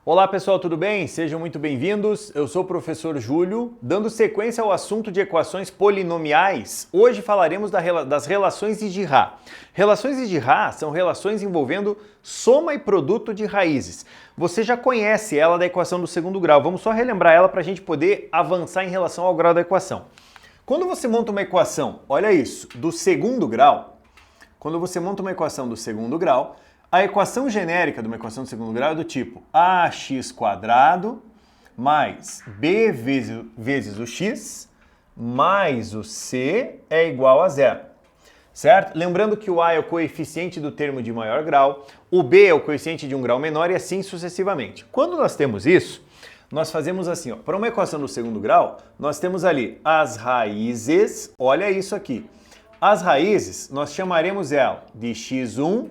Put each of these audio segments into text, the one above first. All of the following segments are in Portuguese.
Olá pessoal, tudo bem? Sejam muito bem-vindos. Eu sou o professor Júlio, dando sequência ao assunto de equações polinomiais. Hoje falaremos das relações de Girard. Relações de Girard são relações envolvendo soma e produto de raízes. Você já conhece ela da equação do segundo grau. Vamos só relembrar ela para a gente poder avançar em relação ao grau da equação. Quando você monta uma equação, olha isso, do segundo grau, quando você monta uma equação do segundo grau, a equação genérica de uma equação de segundo grau é do tipo ax² mais b vezes o x mais o c é igual a zero, certo? Lembrando que o a é o coeficiente do termo de maior grau, o b é o coeficiente de um grau menor e assim sucessivamente. Quando nós temos isso, nós fazemos assim, para uma equação do segundo grau, nós temos ali as raízes, olha isso aqui. As raízes, nós chamaremos ela de x1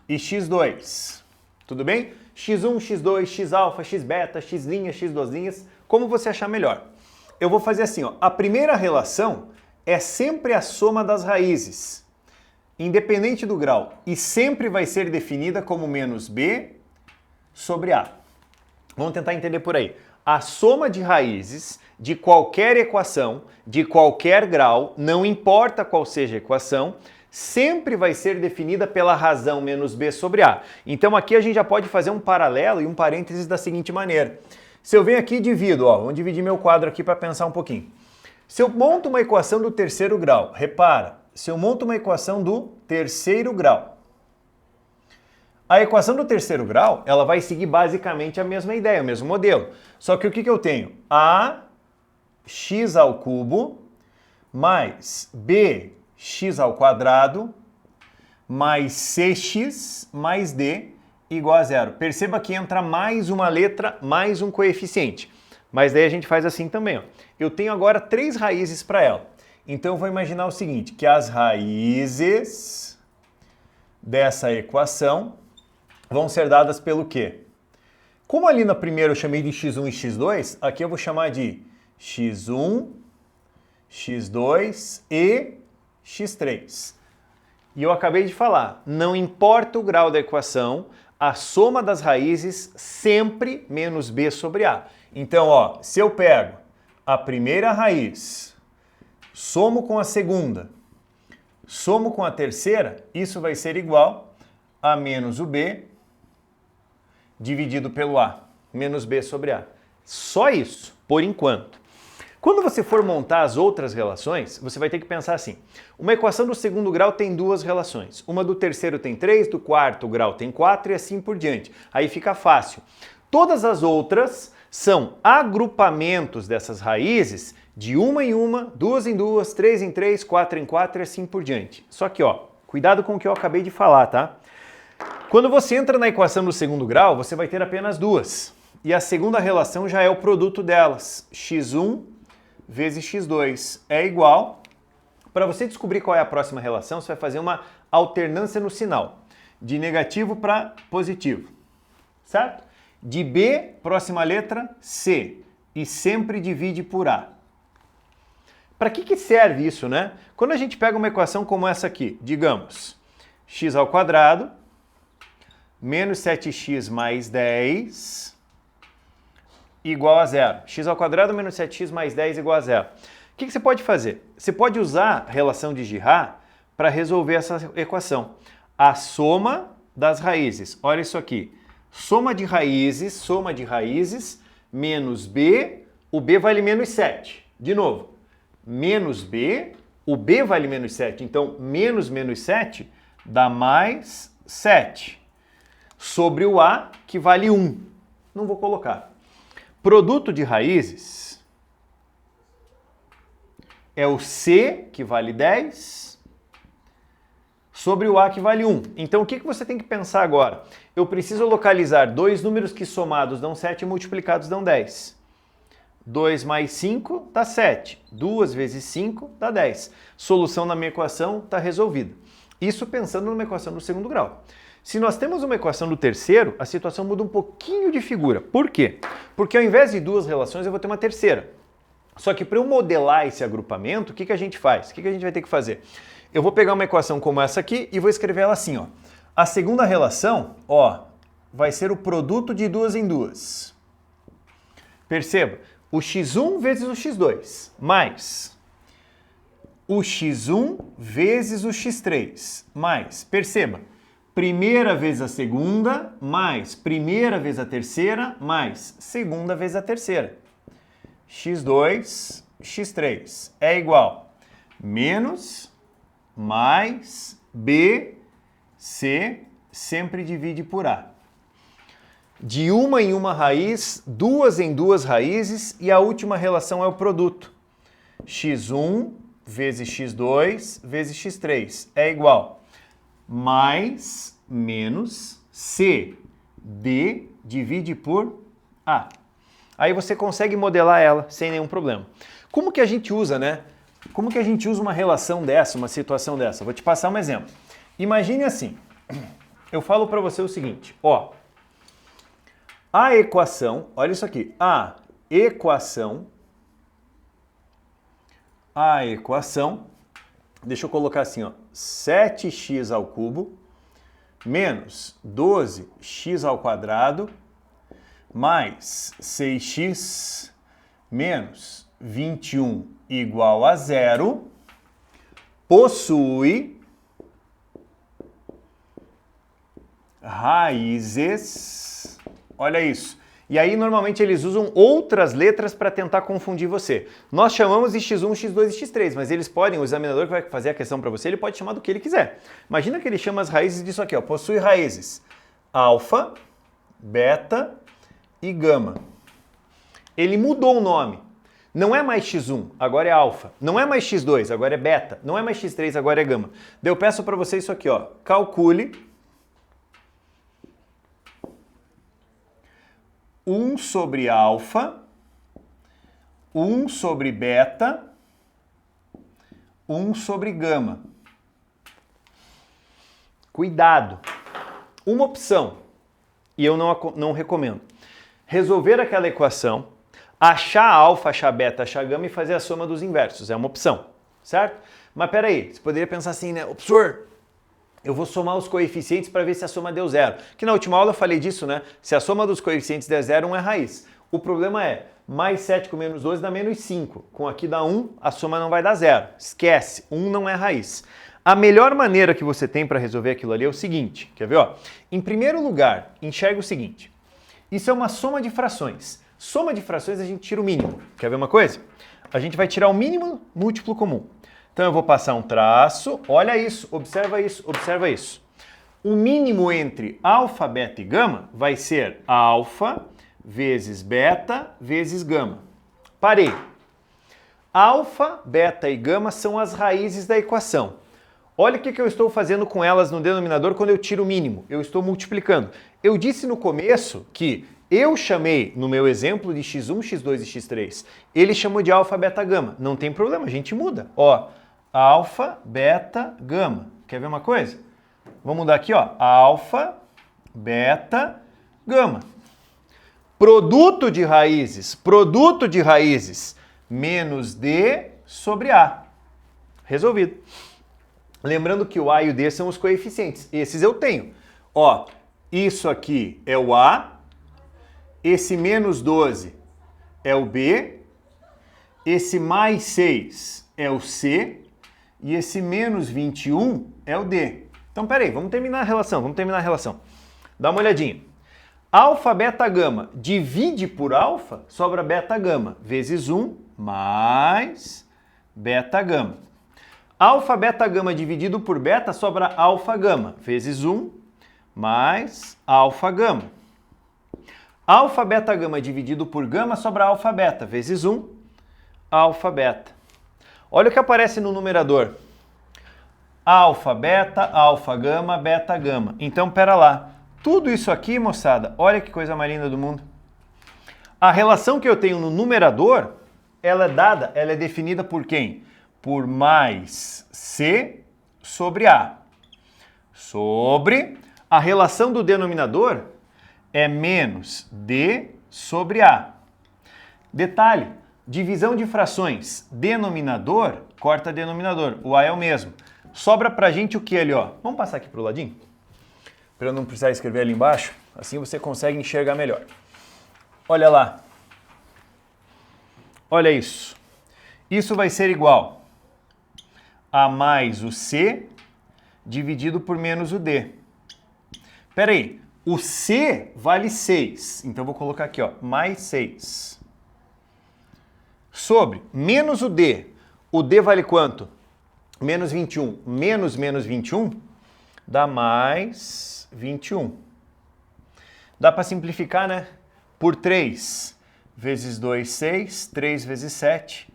e x2, tudo bem? x1, x2, xα, xβ, x', x2', como você achar melhor. Eu vou fazer assim, a primeira relação é sempre a soma das raízes, independente do grau, e sempre vai ser definida como menos b sobre a. Vamos tentar entender por aí. A soma de raízes de qualquer equação, de qualquer grau, não importa qual seja a equação, sempre vai ser definida pela razão menos b sobre a. Então aqui a gente já pode fazer um paralelo e um parênteses da seguinte maneira. Se eu venho aqui e divido, vamos dividir meu quadro aqui para pensar um pouquinho. Se eu monto uma equação do terceiro grau, repara, se eu monto uma equação do terceiro grau, a equação do terceiro grau, ela vai seguir basicamente a mesma ideia, o mesmo modelo. Só que o que eu tenho? Ax³ mais bx² mais cx mais d igual a zero. Perceba que entra mais uma letra, mais um coeficiente. Mas daí a gente faz assim também. Eu tenho agora três raízes para ela. Então eu vou imaginar o seguinte, que as raízes dessa equação vão ser dadas pelo quê? Como ali na primeira eu chamei de x1 e x2, aqui eu vou chamar de x1, x2 e x3. E eu acabei de falar, não importa o grau da equação, a soma das raízes sempre menos b sobre a. Então, se eu pego a primeira raiz, somo com a segunda, somo com a terceira, isso vai ser igual a menos o b dividido pelo a, menos b sobre a. Só isso, por enquanto. Quando você for montar as outras relações, você vai ter que pensar assim. Uma equação do segundo grau tem duas relações. Uma do terceiro tem 3, do quarto grau tem 4 e assim por diante. Aí fica fácil. Todas as outras são agrupamentos dessas raízes de uma em uma, duas em duas, três em três, quatro em quatro e assim por diante. Só que, cuidado com o que eu acabei de falar, tá? Quando você entra na equação do segundo grau, você vai ter apenas duas. E a segunda relação já é o produto delas. x1 vezes x2 é igual. Para você descobrir qual é a próxima relação, você vai fazer uma alternância no sinal. De negativo para positivo. Certo? De B, próxima letra, C. E sempre divide por A. Para que serve isso, né? Quando a gente pega uma equação como essa aqui, digamos, x² menos 7x mais 10 igual a zero. x² menos 7x mais 10 igual a zero. O que você pode fazer? Você pode usar a relação de Girard para resolver essa equação. A soma das raízes. Olha isso aqui. Soma de raízes, menos b, o b vale menos 7. De novo, menos b, o b vale menos 7. Então, menos 7 dá mais 7. Sobre o a, que vale 1. Não vou colocar. Produto de raízes é o c, que vale 10, sobre o a, que vale 1. Então, o que você tem que pensar agora? Eu preciso localizar dois números que somados dão 7 e multiplicados dão 10. 2 mais 5 dá 7. 2 vezes 5 dá 10. Solução na minha equação está resolvida. Isso pensando numa equação do segundo grau. Se nós temos uma equação do terceiro, a situação muda um pouquinho de figura. Por quê? Porque ao invés de duas relações, eu vou ter uma terceira. Só que para eu modelar esse agrupamento, o que a gente faz? O que a gente vai ter que fazer? Eu vou pegar uma equação como essa aqui e vou escrever ela assim, A segunda relação, vai ser o produto de duas em duas. Perceba, o x1 vezes o x2, mais o x1 vezes o x3, mais, perceba, primeira vezes a segunda, mais primeira vezes a terceira, mais segunda vezes a terceira. x2, x3 é igual menos, mais, b, c, sempre divide por a. De uma em uma raiz, duas em duas raízes e a última relação é o produto. x1 vezes x2 vezes x3 é igual mais, menos, c, d divide por a. Aí você consegue modelar ela sem nenhum problema. Como que a gente usa, né? Como que a gente usa uma relação dessa, uma situação dessa? Vou te passar um exemplo. Imagine assim, eu falo para você o seguinte, ó, a equação, olha isso aqui, a equação, deixa eu colocar assim, ó, 7x ao cubo menos 12x ao quadrado mais 6x menos 21 igual a 0 possui raízes, olha isso. E aí normalmente eles usam outras letras para tentar confundir você. Nós chamamos de x1, x2 e x3, mas eles podem, o examinador que vai fazer a questão para você, ele pode chamar do que ele quiser. Imagina que ele chama as raízes disso aqui, ó, possui raízes alfa, beta e gama. Ele mudou o nome. Não é mais x1, agora é alfa. Não é mais x2, agora é beta. Não é mais x3, agora é gama. Daí eu peço para você isso aqui, ó. Calcule 1 sobre alfa, 1 sobre beta, 1 sobre gama. Cuidado! Uma opção, e eu não recomendo, resolver aquela equação, achar alfa, achar beta, achar gama e fazer a soma dos inversos. É uma opção, certo? Mas peraí, você poderia pensar assim, né? Professor, eu vou somar os coeficientes para ver se a soma deu zero. Que na última aula eu falei disso, né? Se a soma dos coeficientes der zero, 1 é raiz. O problema é, mais 7 com menos 12 dá menos 5. Com aqui dá 1, a soma não vai dar zero. Esquece, 1 não é raiz. A melhor maneira que você tem para resolver aquilo ali é o seguinte, quer ver? Ó? Em primeiro lugar, enxerga o seguinte. Isso é uma soma de frações. Soma de frações a gente tira o mínimo. Quer ver uma coisa? A gente vai tirar o mínimo múltiplo comum. Então eu vou passar um traço, olha isso, observa isso, observa isso. O mínimo entre alfa, beta e gama vai ser alfa vezes beta vezes gama. Parei. Alfa, beta e gama são as raízes da equação. Olha o que eu estou fazendo com elas no denominador quando eu tiro o mínimo. Eu estou multiplicando. Eu disse no começo que eu chamei, no meu exemplo, de x1, x2 e x3. Ele chamou de alfa, beta, gama. Não tem problema, a gente muda. Ó, alfa, beta, gama. Quer ver uma coisa? Vamos mudar aqui, ó. Alfa, beta, gama. Produto de raízes menos D sobre A. Resolvido. Lembrando que o A e o D são os coeficientes. Esses eu tenho. Ó, isso aqui é o A, esse menos 12 é o B, esse mais 6 é o C e esse menos 21 é o D. Então, peraí, vamos terminar a relação, Dá uma olhadinha. Alfa, beta, gama divide por alfa, sobra beta, gama, vezes 1 mais beta, gama. Alfa, beta, gama dividido por beta sobra alfa, gama, vezes 1 mais alfa, gama. Alfa, beta, gama dividido por gama sobra alfa, beta, vezes 1, alfa, beta. Olha o que aparece no numerador. Alfa, gama, beta, gama. Então, pera lá. Tudo isso aqui, moçada, olha que coisa mais linda do mundo. A relação que eu tenho no numerador, ela é definida por quem? Por mais C sobre A. Sobre a relação do denominador é menos D sobre A. Detalhe, divisão de frações, denominador, corta denominador, o A é o mesmo. Sobra pra gente o que ali, ó? Vamos passar aqui pro ladinho? Para eu não precisar escrever ali embaixo. Assim você consegue enxergar melhor. Olha lá. Olha isso. Isso vai ser igual a mais o C dividido por menos o D. Espera aí, o C vale 6, então vou colocar aqui, ó, mais 6. Sobre menos o D vale quanto? Menos 21. Menos 21 dá mais 21. Dá para simplificar, né? Por 3 vezes 2, 6. 3 vezes 7,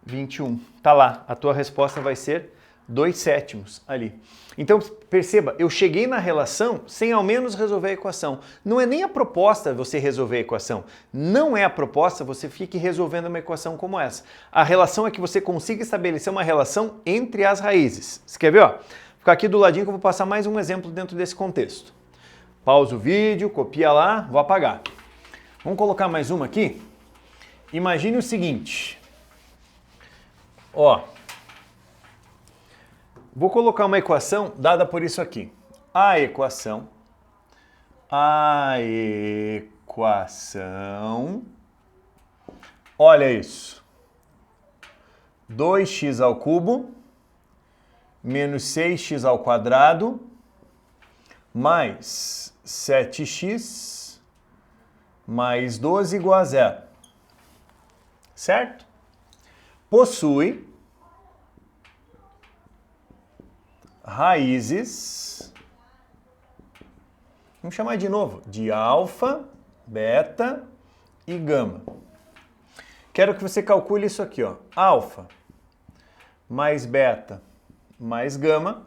21. Tá lá, a tua resposta vai ser 2/7 ali. Então, perceba, eu cheguei na relação sem ao menos resolver a equação. Não é nem a proposta você resolver a equação. Não é a proposta você fique resolvendo uma equação como essa. A relação é que você consiga estabelecer uma relação entre as raízes. Você quer ver? Ó? Vou ficar aqui do ladinho que eu vou passar mais um exemplo dentro desse contexto. Pausa o vídeo, copia lá, vou apagar. Vamos colocar mais uma aqui? Imagine o seguinte. Ó. Vou colocar uma equação dada por isso aqui. A equação, olha isso, 2x ao cubo menos 6x ao quadrado mais 7x mais 12 igual a 0, certo? Possui raízes, vamos chamar de novo, de alfa, beta e gama. Quero que você calcule isso aqui, ó. Alfa mais beta mais gama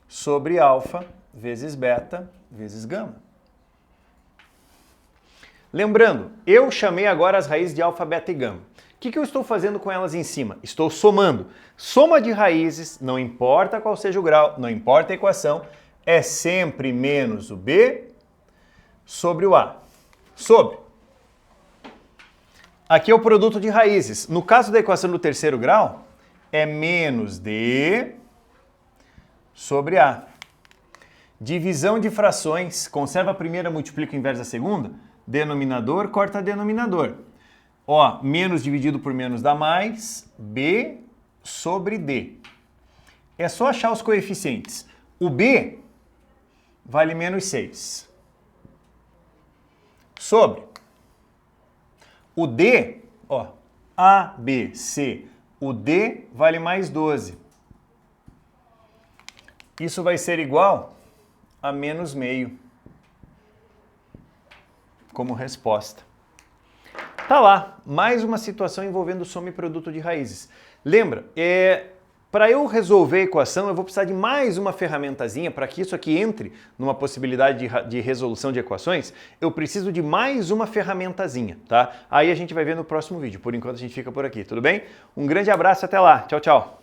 sobre alfa vezes beta vezes gama. Lembrando, eu chamei agora as raízes de alfa, beta e gama. O que eu estou fazendo com elas em cima? Estou somando. Soma de raízes, não importa qual seja o grau, não importa a equação, é sempre menos o B sobre o A. Sobre. Aqui é o produto de raízes. No caso da equação do terceiro grau, é menos D sobre A. Divisão de frações. Conserva a primeira, multiplica o inverso da segunda. Denominador, corta denominador. Ó, menos dividido por menos dá mais, B sobre D. É só achar os coeficientes. O B vale menos 6. Sobre. O D, ó, A, B, C. O D vale mais 12. Isso vai ser igual a menos meio como resposta. Tá lá, mais uma situação envolvendo soma e produto de raízes. Lembra, para eu resolver a equação, eu vou precisar de mais uma ferramentazinha para que isso aqui entre numa possibilidade de resolução de equações. Eu preciso de mais uma ferramentazinha, tá? Aí a gente vai ver no próximo vídeo. Por enquanto a gente fica por aqui, tudo bem? Um grande abraço, até lá. Tchau, tchau.